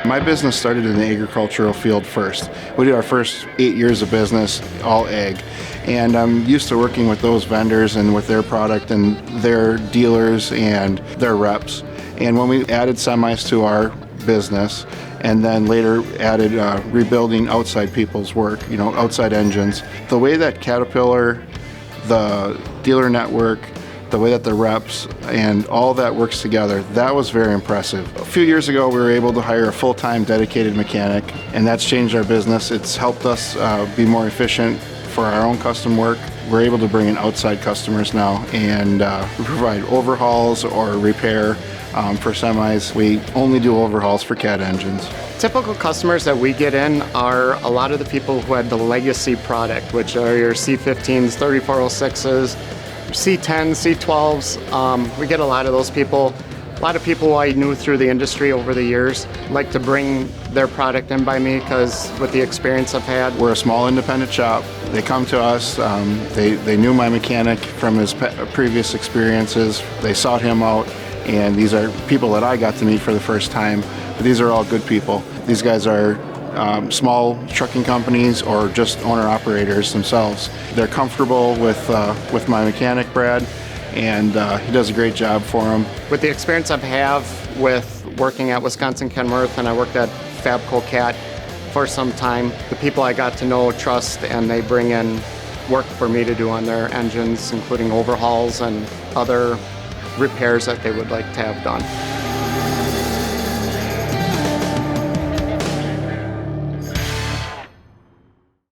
My business started in the agricultural field first. We did our first 8 years of business, all ag. And I'm used to working with those vendors and with their product and their dealers and their reps. And when we added semis to our business, and then later added rebuilding outside people's work, outside engines, the way that Caterpillar, the dealer network, the way that the reps and all that works together, that was very impressive. A few years ago, we were able to hire a full-time dedicated mechanic, and that's changed our business. It's helped us be more efficient for our own custom work. We're able to bring in outside customers now, and we provide overhauls or repair for semis. We only do overhauls for Cat engines. Typical customers that we get in are a lot of the people who had the legacy product, which are your C15s, 3406s, C10s, C12s. We get a lot of those people. A lot of people I knew through the industry over the years like to bring their product in by me because with the experience I've had. We're a small independent shop. They come to us. They knew my mechanic from his previous experiences. They sought him out, and these are people that I got to meet for the first time. But these are all good people. These guys are small trucking companies or just owner-operators themselves. They're comfortable with my mechanic, Brad, and he does a great job for them. With the experience I have with working at Wisconsin Kenworth, and I worked at Fabco Cat for some time, the people I got to know, trust, and they bring in work for me to do on their engines, including overhauls and other repairs that they would like to have done.